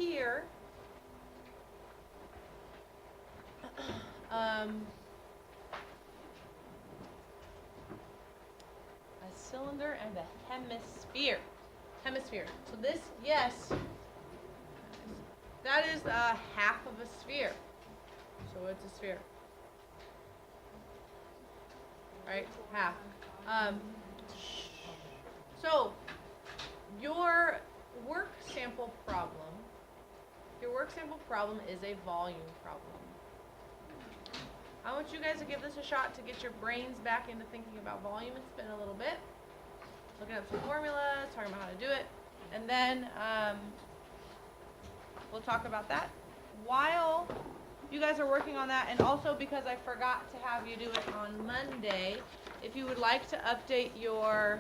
here, a cylinder and a hemisphere. Hemisphere. So this, yes, that is half of a sphere. So it's a sphere. Right? Half. So your work sample problem is a volume problem. I want you guys to give this a shot to get your brains back into thinking about volume. It's been a little bit. Looking up some formulas, talking about how to do it, and then we'll talk about that while you guys are working on that. And also, because I forgot to have you do it on Monday, if you would like to update your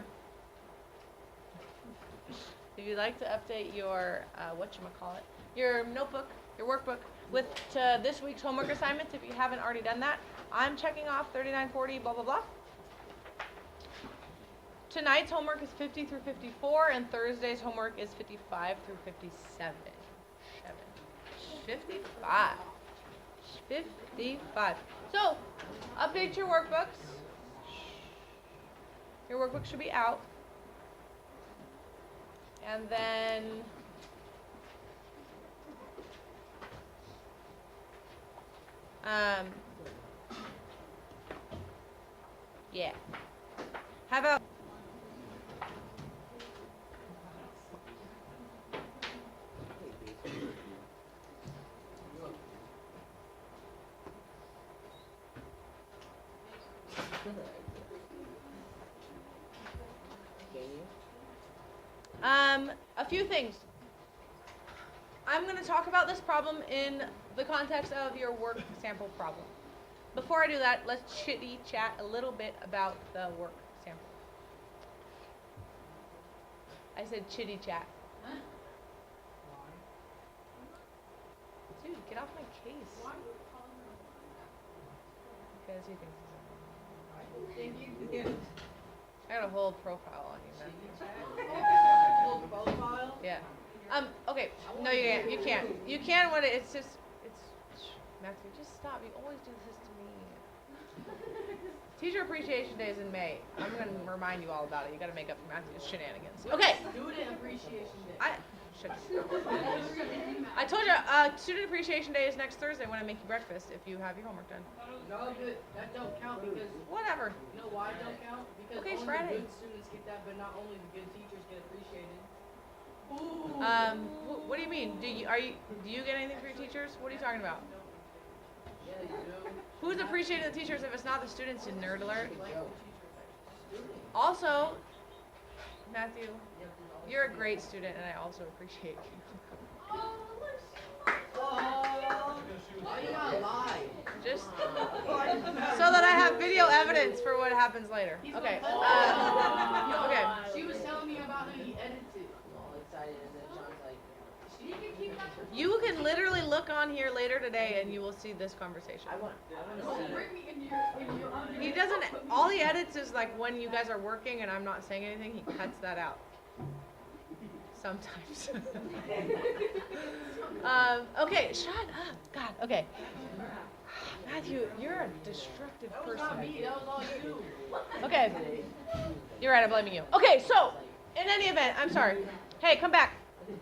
your notebook, your workbook with this week's homework assignments, if you haven't already done that, I'm checking off 3940 blah blah blah. Tonight's homework is 50 through 54, and Thursday's homework is 55 through 57. 55. 55. So, update your workbooks. Your workbook should be out. And then yeah. How about a few things. I'm going to talk about this problem in the context of your work sample problem. Before I do that, let's chitty chat a little bit about the work sample. I said chitty chat. Huh? Dude, get off my case. Why are you calling her Because he thinks a liar? I got a whole profile on you, man. Whole profile? Yeah. Okay. No, you can't. You can't. You can when it's just, Matthew, just stop. You always do this to me. Teacher Appreciation Day is in May. I'm going to remind you all about it. You got to make up for Matthew's shenanigans. Okay. Student Appreciation Day. I told you, Student Appreciation Day is next Thursday when I make you breakfast if you have your homework done. No, that don't count because, Whatever. you know why it don't count? Because Okay, it's only Friday. the good students get that, but not only the good teachers get appreciated. Ooh. What do you mean? Do you get anything for your teachers? What are you talking about? Yeah, you do. Who's appreciating the teachers if it's not the students, you nerd alert? Like the teachers. Also, Matthew, you're a great student and I also appreciate you. Why you not lie? Just so that I have video evidence for what happens later. Okay. Okay. She was telling me about how he edited. You can literally look on here later today and you will see this conversation. I want to see it. He doesn't, all he edits is like when you guys are working and I'm not saying anything, he cuts that out. Sometimes. Okay, shut up. God, okay. Matthew, you're a destructive That was person. not me, that was all you. Okay. You're right, I'm blaming you. Okay, so, in any event, I'm sorry. Hey, come back.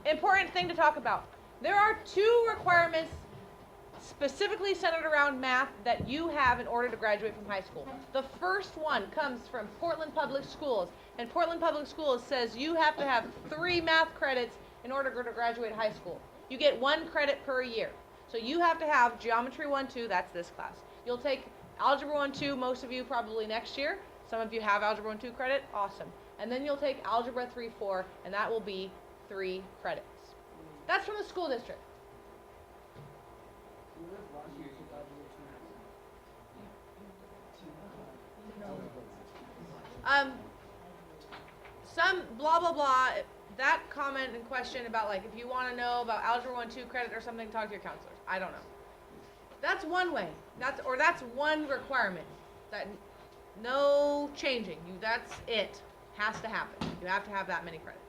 Important thing to talk about. There are 2 requirements specifically centered around math that you have in order to graduate from high school. The first one comes from Portland Public Schools. And Portland Public Schools says you have to have 3 math credits in order to graduate high school. You get 1 credit per year. So you have to have Geometry 1-2, that's this class. You'll take Algebra 1-2, most of you probably next year. Some of you have Algebra 1-2 credit, awesome. And then you'll take Algebra 3-4, and that will be 3 credits. That's from the school district. Some blah blah blah, that comment and question about like if you want to know about Algebra 1-2 credit or something, talk to your counselors. I don't know. That's one way. That's one requirement. That no changing. That's it. Has to happen. You have to have that many credits.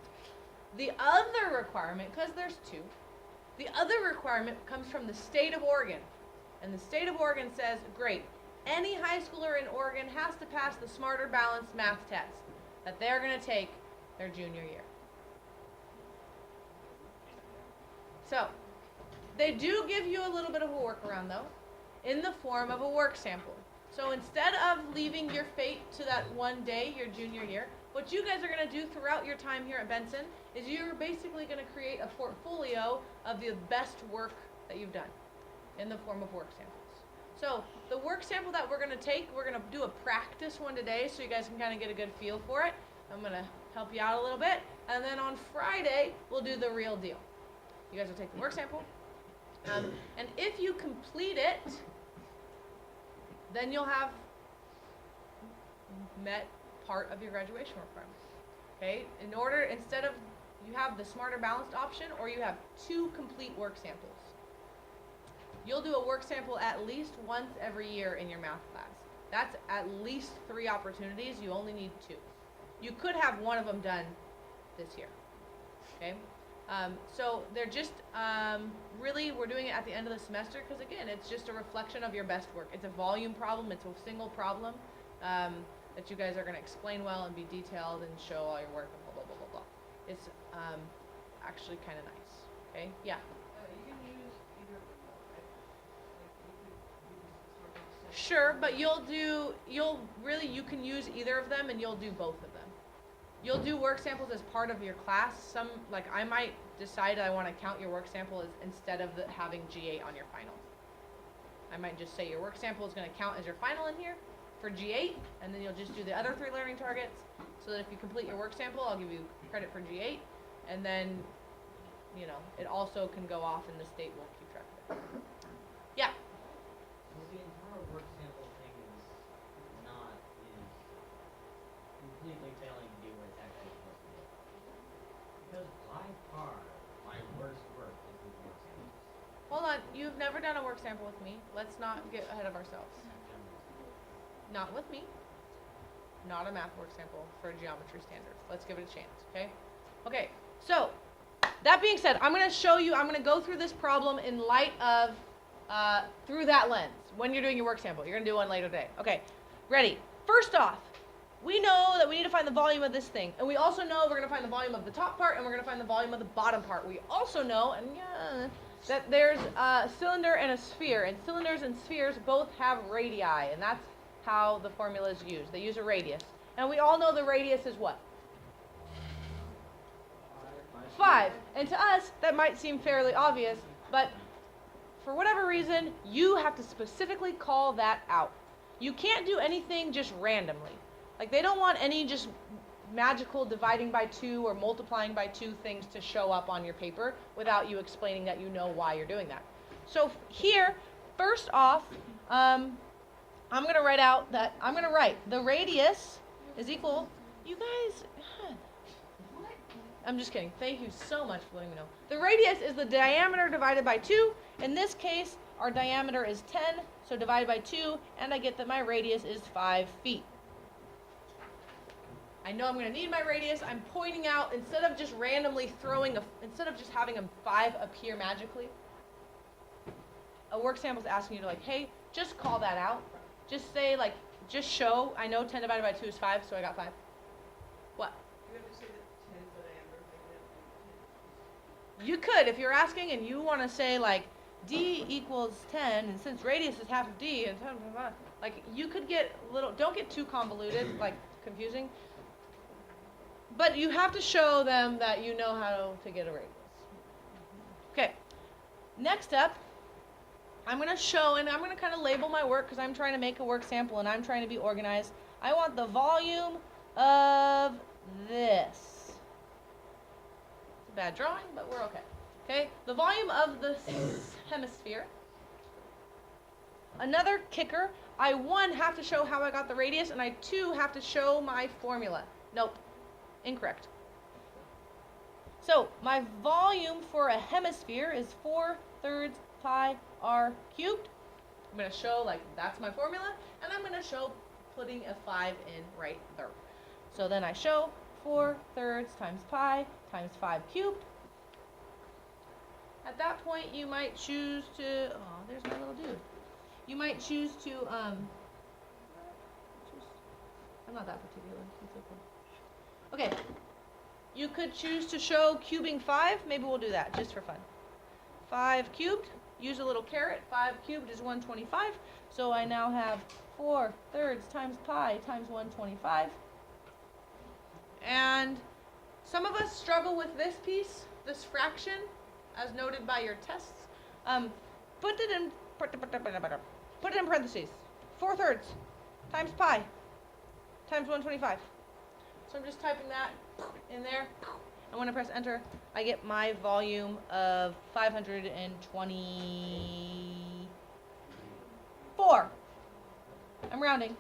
The other requirement, because there's 2, The other requirement comes from the state of Oregon. And the state of Oregon says, great, any high schooler in Oregon has to pass the Smarter Balanced math test that they're going to take their junior year. So, they do give you a little bit of a workaround though, in the form of a work sample. So instead of leaving your fate to that one day, your junior year, what you guys are going to do throughout your time here at Benson is you're basically going to create a portfolio of the best work that you've done in the form of work samples. So the work sample that we're going to take, we're going to do a practice one today so you guys can kind of get a good feel for it. I'm going to help you out a little bit. And then on Friday, we'll do the real deal. You guys will take the work sample. And if you complete it, then you'll have met part of your graduation requirements. Okay? In order, instead of, you have the Smarter Balanced option, or you have 2 complete work samples. You'll do a work sample at least once every year in your math class. That's at least 3 opportunities. You only need 2. You could have one of them done this year. Okay? So they're just, really, we're doing it at the end of the semester because, again, it's just a reflection of your best work. It's a volume problem. It's a single problem that you guys are going to explain well and be detailed and show all your work and blah, blah, blah, blah, blah. It's actually kind of nice. Okay? Yeah? You can use either of them, right? Like, you could use Smart Balanced. Sure, but you can use either of them and you'll do both of them. You'll do work samples as part of your class. I might decide I want to count your work sample as instead of having G8 on your final. I might just say your work sample is going to count as your final in here for G8, and then you'll just do the other 3 learning targets, so that if you complete your work sample, I'll give you credit for G8, and then, it also can go off and the state will keep track of it. Yeah? So the entire work sample thing is completely failing to do what it's actually supposed to do. Because by far, my worst work is with work samples. Hold on, you've never done a work sample with me. Let's not get ahead of ourselves. Not with me. Not a math work sample for geometry standards. Let's give it a chance, okay? Okay, so that being said, I'm going to go through this problem in light of, through that lens when you're doing your work sample. You're going to do one later today. Okay, ready? First off, we know that we need to find the volume of this thing. And we also know we're going to find the volume of the top part and we're going to find the volume of the bottom part. We also know that there's a cylinder and a sphere. And cylinders and spheres both have radii. And that's how the formula is used. They use a radius. And we all know the radius is what? 5. And to us, that might seem fairly obvious. But for whatever reason, you have to specifically call that out. You can't do anything just randomly. Like, they don't want any just magical dividing by 2 or multiplying by 2 things to show up on your paper without you explaining that you know why you're doing that. So here, first off, I'm going to write the radius is equal, you guys, I'm just kidding. Thank you so much for letting me know. The radius is the diameter divided by 2. In this case, our diameter is 10, so divided by 2, and I get that my radius is 5 feet. I know I'm going to need my radius. I'm pointing out, instead of just randomly instead of just having a 5 appear magically, a work sample is asking you to, hey, just call that out. Just say, just show, I know 10 divided by 2 is 5, so I got 5. What? You have to say that 10 is the diameter. You could, if you're asking and you want to say, D equals 10, and since radius is half of D, and you could get don't get too convoluted, confusing. But you have to show them that you know how to get a radius. Okay. Next up, I'm going to show, and I'm going to kind of label my work because I'm trying to make a work sample and I'm trying to be organized. I want the volume of this. It's a bad drawing, but we're okay. Okay, the volume of the hemisphere. Another kicker, I 1 have to show how I got the radius, and I 2 have to show my formula. Nope, incorrect. So my volume for a hemisphere is 4/3 pi r cubed. I'm going to show that's my formula, and I'm going to show putting a 5 in right there. So then I show 4/3 times pi times 5 cubed. At that point, you might choose to, oh, there's my little dude. You might choose to, I'm not that particular. It's okay. Okay. You could choose to show cubing 5. Maybe we'll do that just for fun. 5 cubed. Use a little caret. 5 cubed is 125. So I now have 4/3 times pi times 125. And some of us struggle with this piece, this fraction, as noted by your tests. Put it in parentheses. 4/3 times pi times 125. So I'm just typing that in there. And when I press enter, I get my volume of 524. I'm rounding.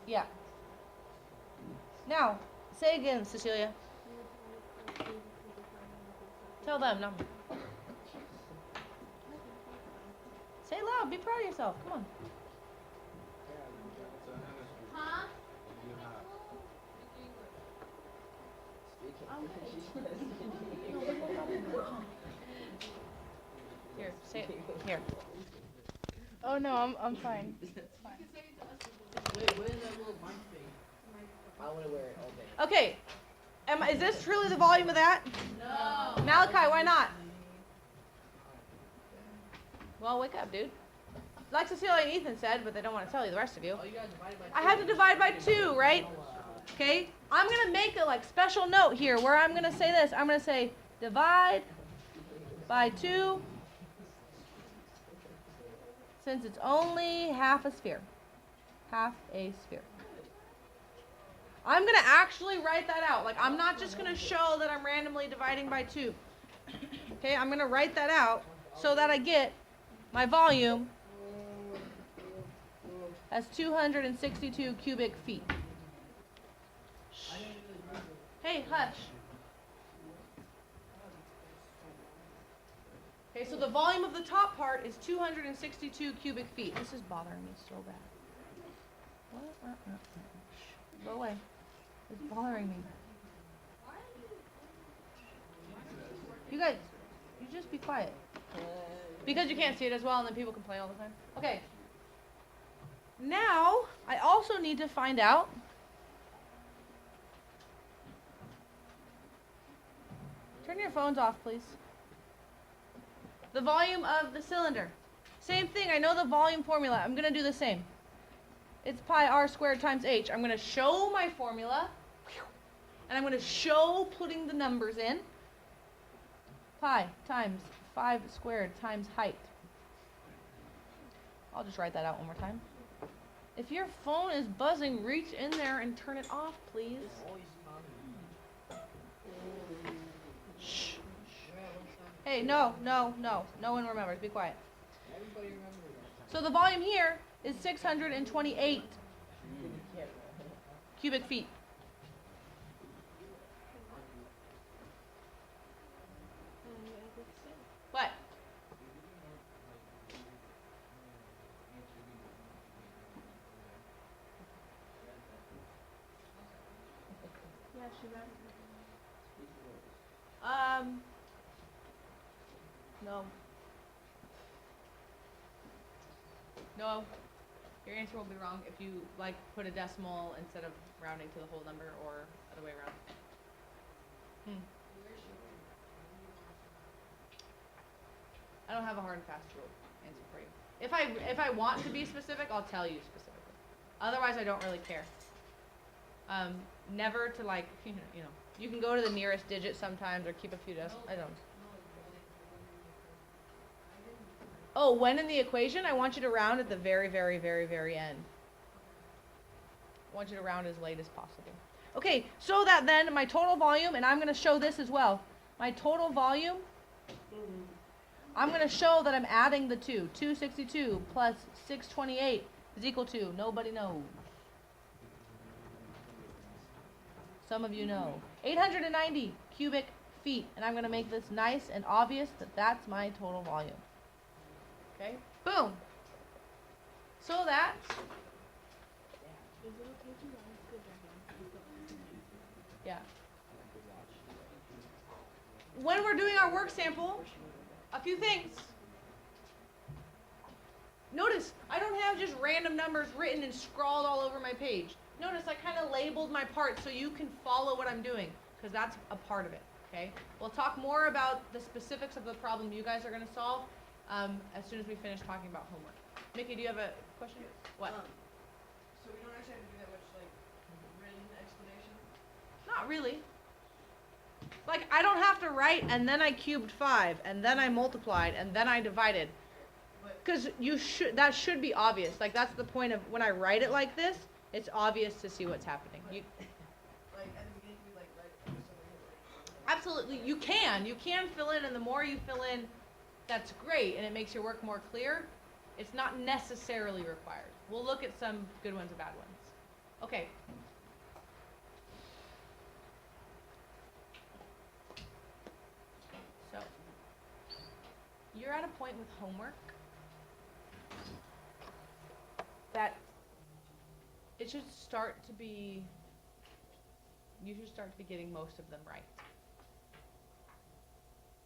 Yeah. Now, say again, Cecilia. Tell them, no. Say it loud. Be proud of yourself. Come on. Huh? Here, say it. Here. Oh no, I'm fine. It's fine. Wait, what is that little mic thing? I want to wear it all day. Okay. Is this truly the volume of that? No. Malachi, why not? Well, wake up, dude. Like Cecilia and Ethan said, but they don't want to tell you, the rest of you. Oh, you guys divided by I had to divide by 2, right? Okay? I'm going to make a special note here where I'm going to say this. I'm going to say divide by 2 since it's only half a sphere. Half a sphere. I'm going to actually write that out. Like, I'm not just going to show that I'm randomly dividing by 2. Okay? I'm going to write that out so that I get my volume as 262 cubic feet. Hey, hush. Okay, so the volume of the top part is 262 cubic feet. This is bothering me so bad. What? Shh. Go away. It's bothering me. You guys, you just be quiet. Because you can't see it as well, and then people complain all the time. Okay. Now, I also need to find out turn your phones off, please. The volume of the cylinder. Same thing, I know the volume formula. I'm going to do the same. It's pi r squared times h. I'm going to show my formula, and I'm going to show putting the numbers in. Pi times 5 squared times height. I'll just write that out one more time. If your phone is buzzing, reach in there and turn it off, please. Shh. Hey, no. No one remembers. Be quiet. So the volume here is 628 cubic feet. What? Yeah, she read. No. No. Your answer will be wrong if you put a decimal instead of rounding to the whole number or other way around. I don't have a hard and fast rule answer for you. If I want to be specific, I'll tell you specifically. Otherwise, I don't really care. Never to you can go to the nearest digit sometimes or keep a few decimals. I don't. Oh, when in the equation, I want you to round at the very, very, very, very end. I want you to round as late as possible. Okay, so that then my total volume, and I'm going to show this as well. My total volume, I'm going to show that I'm adding the 2. 262 plus 628 is equal to, nobody knows. Some of you know. 890 cubic feet. And I'm going to make this nice and obvious that that's my total volume. Okay? Boom. So that Is it okay to rise the deadline? Yeah. When we're doing our work sample, a few things. Notice, I don't have just random numbers written and scrawled all over my page. Notice I kind of labeled my part so you can follow what I'm doing, because that's a part of it, okay? We'll talk more about the specifics of the problem you guys are going to solve as soon as we finish talking about homework. Mickey, do you have a question? What? So we don't actually have to do that much, like, written explanation? Not really. Like, I don't have to write, and then I cubed 5, and then I multiplied, and then I divided. Because that should be obvious. Like, that's the point of when I write it like this, it's obvious to see what's happening. Like, at the beginning, we, like, write something. Absolutely, you can fill in, and the more you fill in, that's great, and it makes your work more clear. It's not necessarily required. We'll look at some good ones and bad ones. Okay. So, you're at a point with homework that it should start to be, you should start to be getting most of them right.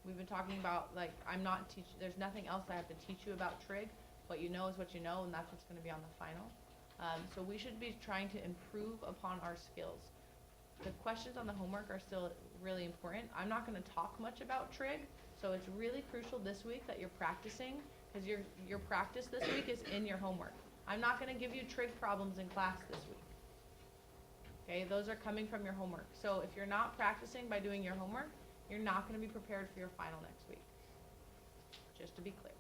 We've been talking about, like, there's nothing else I have to teach you about trig. What you know is what you know, and that's what's going to be on the final. So we should be trying to improve upon our skills. The questions on the homework are still really important. I'm not going to talk much about trig, so it's really crucial this week that you're practicing, because your practice this week is in your homework. I'm not going to give you trig problems in class this week. Okay, those are coming from your homework. So if you're not practicing by doing your homework, you're not going to be prepared for your final next week. Just to be clear.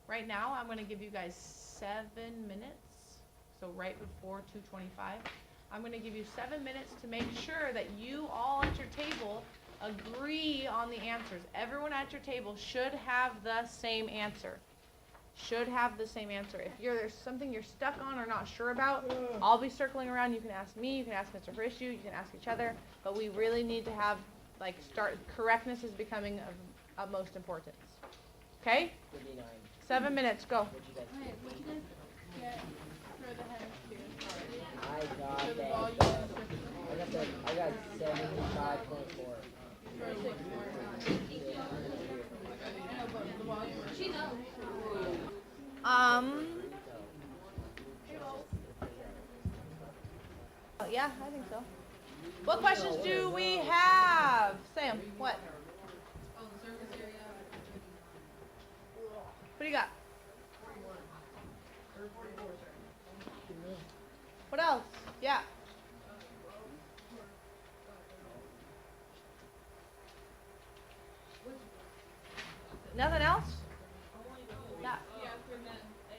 Right now, I'm going to give you guys 7 minutes. So right before 2:25, I'm going to give you 7 minutes to make sure that you all at your table agree on the answers. Everyone at your table should have the same answer. Should have the same answer. If there's something you're stuck on or not sure about, I'll be circling around. You can ask me, you can ask Mr. Horatio, you can ask each other, but we really need to have, correctness is becoming of utmost importance. Okay? 39. 7 minutes, go. What'd you guys Alright, what you guys get for the hemisphere? I got For the that. volume. I got 75.4. For like no, but the volume. She knows. Yeah, I think so. What questions do we have? Sam, what? Oh, the surface area. What do you got? 44, sorry. What else? Yeah. Nothing else? Yeah. Yeah, for that A.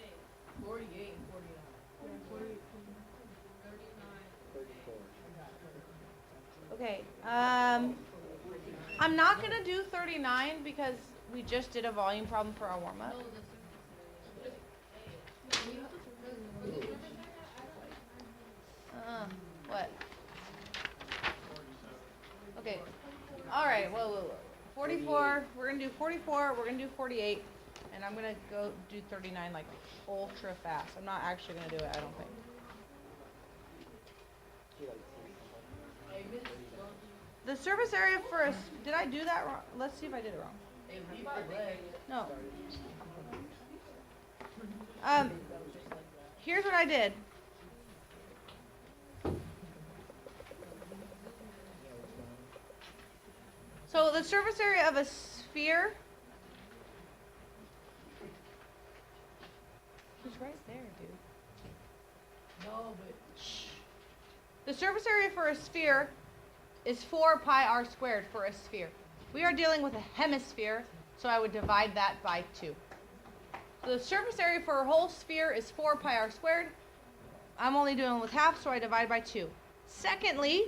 48 and 49. 39. 34. Okay. I'm not gonna do 39 because we just did a volume problem for our warm-up. No, the surface area. What? Okay. All right. Whoa. 44. We're gonna do 44. We're gonna do 48, and I'm gonna go do 39 like ultra fast. I'm not actually gonna do it. I don't think. The surface area for us. Did I do that wrong? Let's see if I did it wrong. No. Here's what I did. So the surface area of a sphere. He's right there, dude. No, but The surface area for a sphere is 4 pi r squared for a sphere. We are dealing with a hemisphere, so I would divide that by 2. So the surface area for a whole sphere is 4 pi r squared. I'm only doing with half, so I divide by 2. Secondly,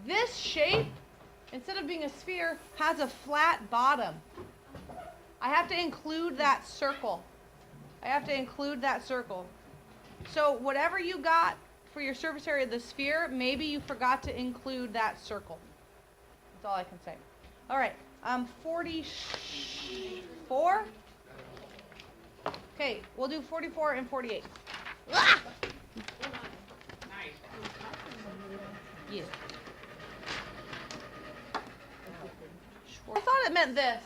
this shape, instead of being a sphere, has a flat bottom. I have to include that circle. So whatever you got for your surface area of the sphere, maybe you forgot to include that circle. That's all I can say. All right, 44. Okay, we'll do 44 and 48. Ah! Yeah. I thought it meant this.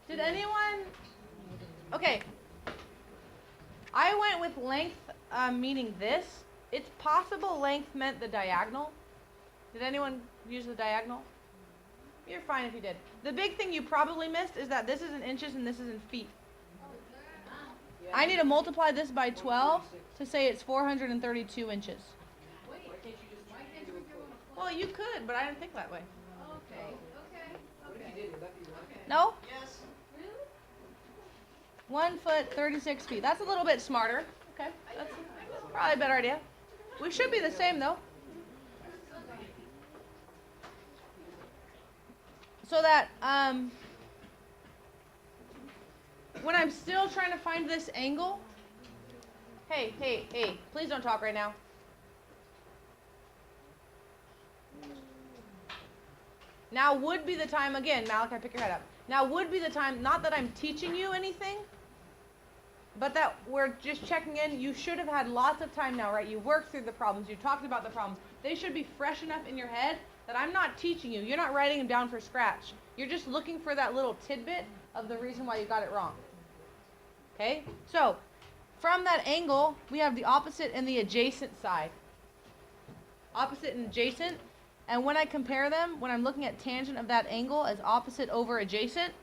Did anyone? Okay. I went with length meaning this. It's possible length meant the diagonal. Did anyone use the diagonal? You're fine if you did. The big thing you probably missed is that this is in inches and this is in feet. I need to multiply this by 12 to say it's 432 inches. Well, you could, but I didn't think that way. No? Yes. 1 foot, 36 feet. That's a little bit smarter. Okay, that's probably a better idea. We should be the same though. So that when I'm still trying to find this angle, hey, please don't talk right now. Now would be the time, again, Malachi, pick your head up. Now would be the time, not that I'm teaching you anything, but that we're just checking in. You should have had lots of time now, right? You worked through the problems. You talked about the problems. They should be fresh enough in your head that I'm not teaching you. You're not writing them down for scratch. You're just looking for that little tidbit of the reason why you got it wrong. Okay? So, from that angle, we have the opposite and the adjacent side. Opposite and adjacent. And when I compare them, when I'm looking at tangent of that angle as opposite over adjacent,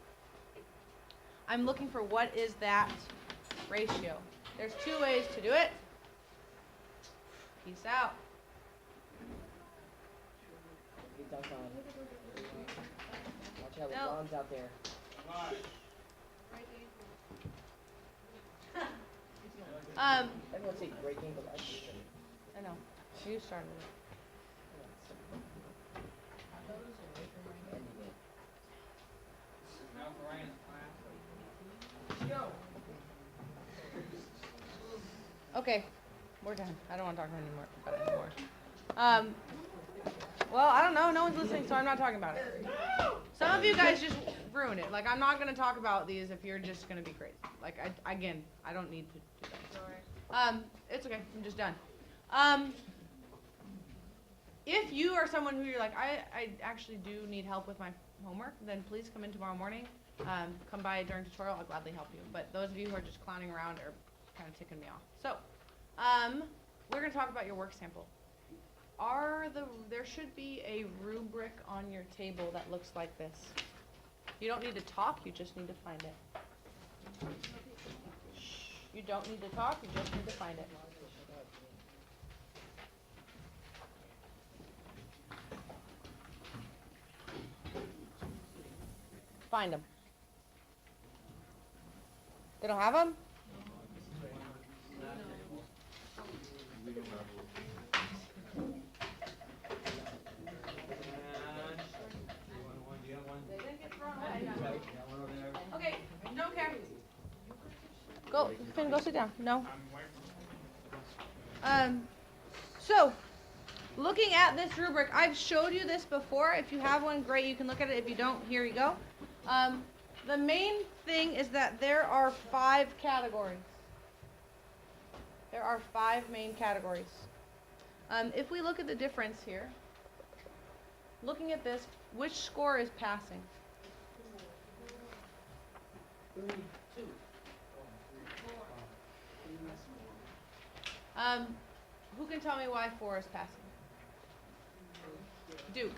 I'm looking for what is that ratio. There's two ways to do it. Peace out. Watch out, No. Ron's out there. Everyone say great game, but I know. You started it. Okay, we're done. I don't want to talk about it anymore. Well, I don't know. No one's listening, so I'm not talking about it. Some of you guys just ruin it. Like, I'm not going to talk about these if you're just going to be crazy. Like, I don't need to do that. It's okay. I'm just done. If you are someone who you're like, I actually do need help with my homework, then please come in tomorrow morning. Come by during tutorial. I'll gladly help you. But those of you who are just clowning around are kind of ticking me off. So, we're going to talk about your work sample. There should be a rubric on your table that looks like this. You don't need to talk, you just need to find it. Shh. You don't need to talk, you just need to find it. Find them. They don't have them? Okay, don't care. Go, Finn, go sit down. No. So, looking at this rubric, I've showed you this before. If you have one, great, you can look at it. If you don't, here you go. The main thing is that there are 5 categories. There are 5 main categories. If we look at the difference here, looking at this, which score is passing? 32. Who can tell me why 4 is passing? Duke.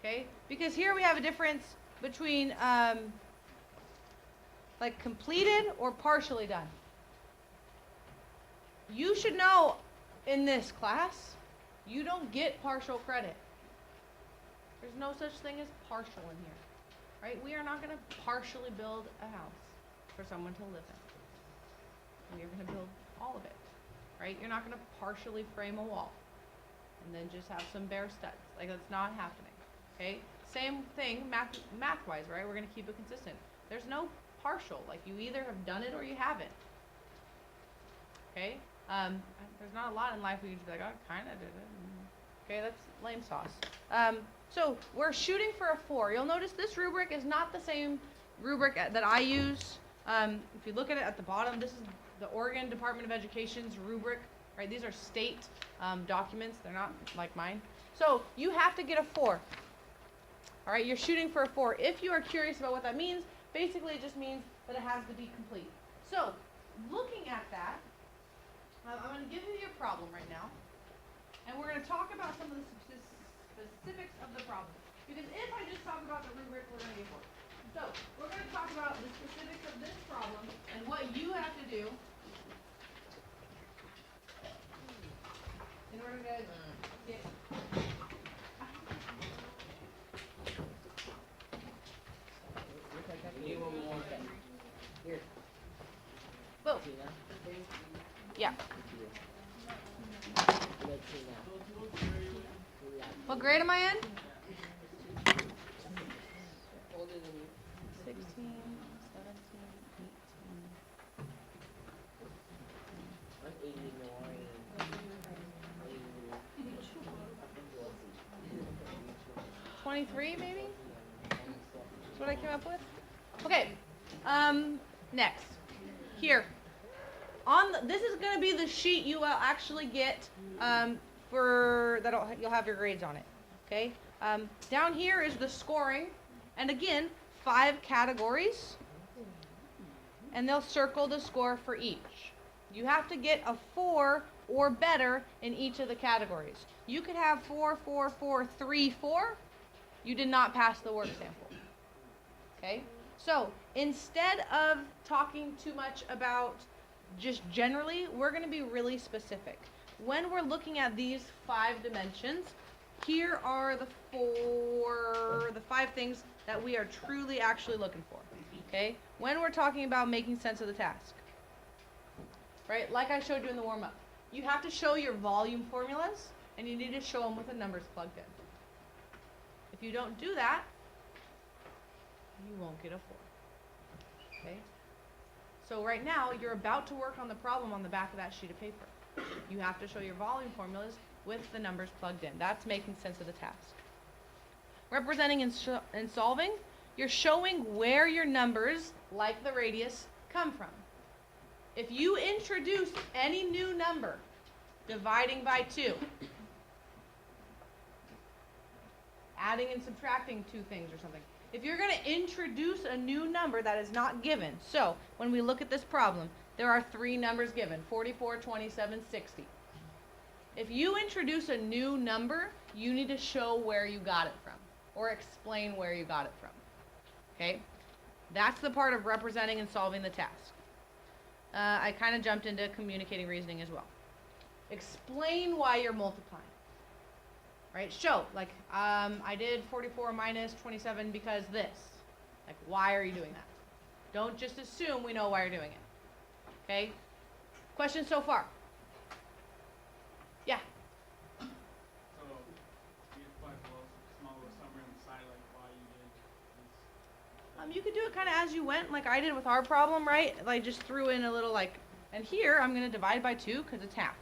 Okay, because here we have a difference between like completed or partially done. You should know in this class, you don't get partial credit. There's no such thing as partial in here, right? We are not going to partially build a house for someone to live in. We are going to build all of it, right? You're not going to partially frame a wall and then just have some bare studs. Like, that's not happening, okay? Same thing math-wise, right? We're going to keep it consistent. There's no partial. Like, you either have done it or you haven't, okay? There's not a lot in life where you just be like, oh, I kind of did it. Okay, that's lame sauce. So we're shooting for a 4. You'll notice this rubric is not the same rubric that I use If you look at it at the bottom, this is the Oregon Department of Education's rubric, right? These are state documents. They're not like mine. So you have to get a 4. All right, you're shooting for a 4. If you are curious about what that means, basically it just means that it has to be complete. So looking at that, I'm going to give you your problem right now, and we're going to talk about some of the specifics of the problem. Because if I just talk about the rubric, we're going to get bored. So we're going to talk about the specifics of this problem and what you have to do in order to get. We need one more thing. Here, Boom. Tina. Yeah. Look, Tina. What grade am I in? Older than you. 16, 17, 18. I'm 23 maybe? That's what I came up with? Okay. Next. Here. This is going to be the sheet you will actually get you'll have your grades on it. Okay? Down here is the scoring. And again, 5 categories. And they'll circle the score for each. You have to get a 4 or better in each of the categories. You could have 4, 4, 4, 3, 4. You did not pass the work sample. Okay? So, instead of talking too much about just generally, we're going to be really specific. When we're looking at these 5 dimensions, here are the 5 things that we are truly actually looking for. Okay? When we're talking about making sense of the task. Right? Like I showed you in the warm-up. You have to show your volume formulas, and you need to show them with the numbers plugged in. If you don't do that, you won't get a 4. Okay? So right now, you're about to work on the problem on the back of that sheet of paper. You have to show your volume formulas with the numbers plugged in. That's making sense of the task. Representing and solving, you're showing where your numbers, like the radius, come from. If you introduce any new number, dividing by 2, adding and subtracting 2 things or something. If you're going to introduce a new number that is not given, so when we look at this problem, there are 3 numbers given, 44, 27, 60. If you introduce a new number, you need to show where you got it from, or explain where you got it from. Okay? That's the part of representing and solving the task. I kind of jumped into communicating reasoning as well. Explain why you're multiplying. Right? Show, like, I did 44 minus 27 because this. Like, why are you doing that? Don't just assume we know why you're doing it. Okay? Questions so far? Yeah. So, you apply for a small little summary on the side, like why you did this. You could do it kind of as you went, like I did with our problem, right? Like, just threw in a little, like, and here I'm going to divide by 2 because it's half.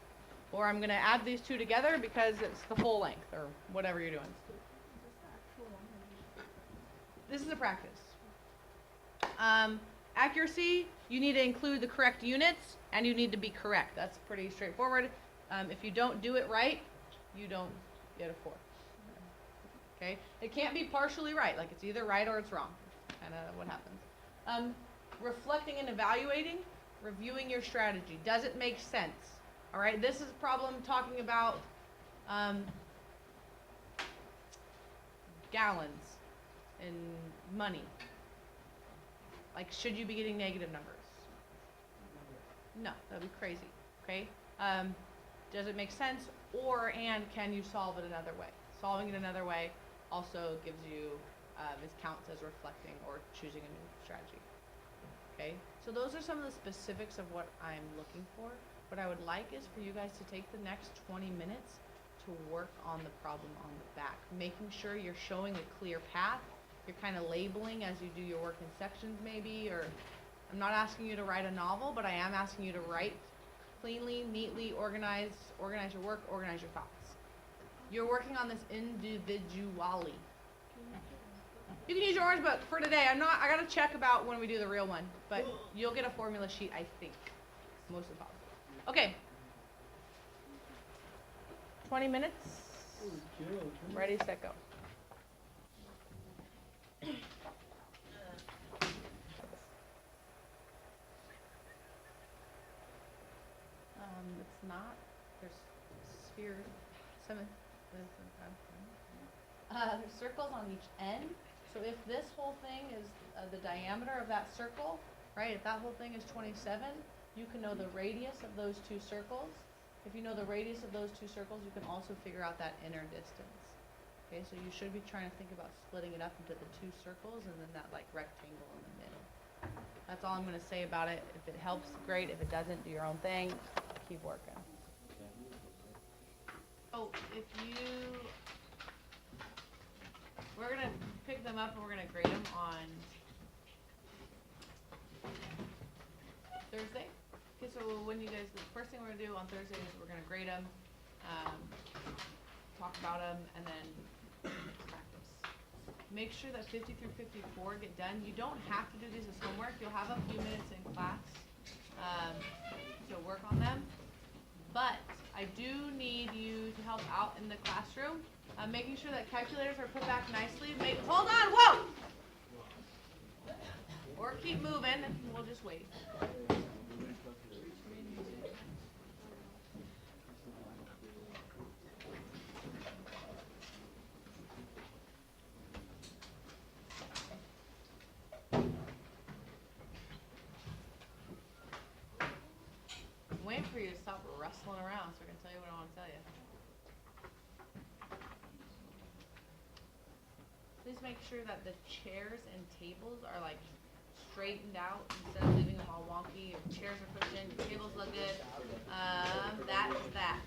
Or I'm going to add these 2 together because it's the full length, or whatever you're doing. This is a practice. Accuracy, you need to include the correct units, and you need to be correct. That's pretty straightforward. If you don't do it right, you don't get a 4. Okay? It can't be partially right. Like, it's either right or it's wrong. Kind of what happens. Reflecting and evaluating, reviewing your strategy. Does it make sense? All right, this is a problem talking about gallons and money. Like, should you be getting negative numbers? No, that would be crazy, okay? Does it make sense, and can you solve it another way? Solving it another way also gives you, it counts as reflecting or choosing a new strategy, okay? So those are some of the specifics of what I'm looking for. What I would like is for you guys to take the next 20 minutes to work on the problem on the back, making sure you're showing a clear path. You're kind of labeling as you do your work in sections maybe, or I'm not asking you to write a novel, but I am asking you to write cleanly, neatly, organize your work, organize your thoughts. You're working on this individually. You can use your orange book for today. I gotta check about when we do the real one, but you'll get a formula sheet, I think. Most of the possible. Okay. 20 minutes. Ready, set, go. It's not. There's spheres. There's circles on each end. So if this whole thing is the diameter of that circle, right? If that whole thing is 27, you can know the radius of those two circles. If you know the radius of those two circles, you can also figure out that inner distance. Okay, so you should be trying to think about splitting it up into the two circles and then that like rectangle in the middle. That's all I'm going to say about it. If it helps, great. If it doesn't, do your own thing. Keep working. Oh, we're going to pick them up and we're going to grade them on Thursday. Okay, so the first thing we're going to do on Thursday is we're going to grade them, talk about them, and then practice. Make sure that 50 through 54 get done. You don't have to do these as homework. You'll have a few minutes in class to work on them. But I do need you to help out in the classroom, making sure that calculators are put back nicely. Hold on, whoa! Or keep moving, and we'll just wait. I'm waiting for you to stop rustling around so I can tell you what I want to tell you. Please make sure that the chairs and tables are like straightened out instead of leaving them all wonky. Your chairs are pushed in, your tables look good. That is that.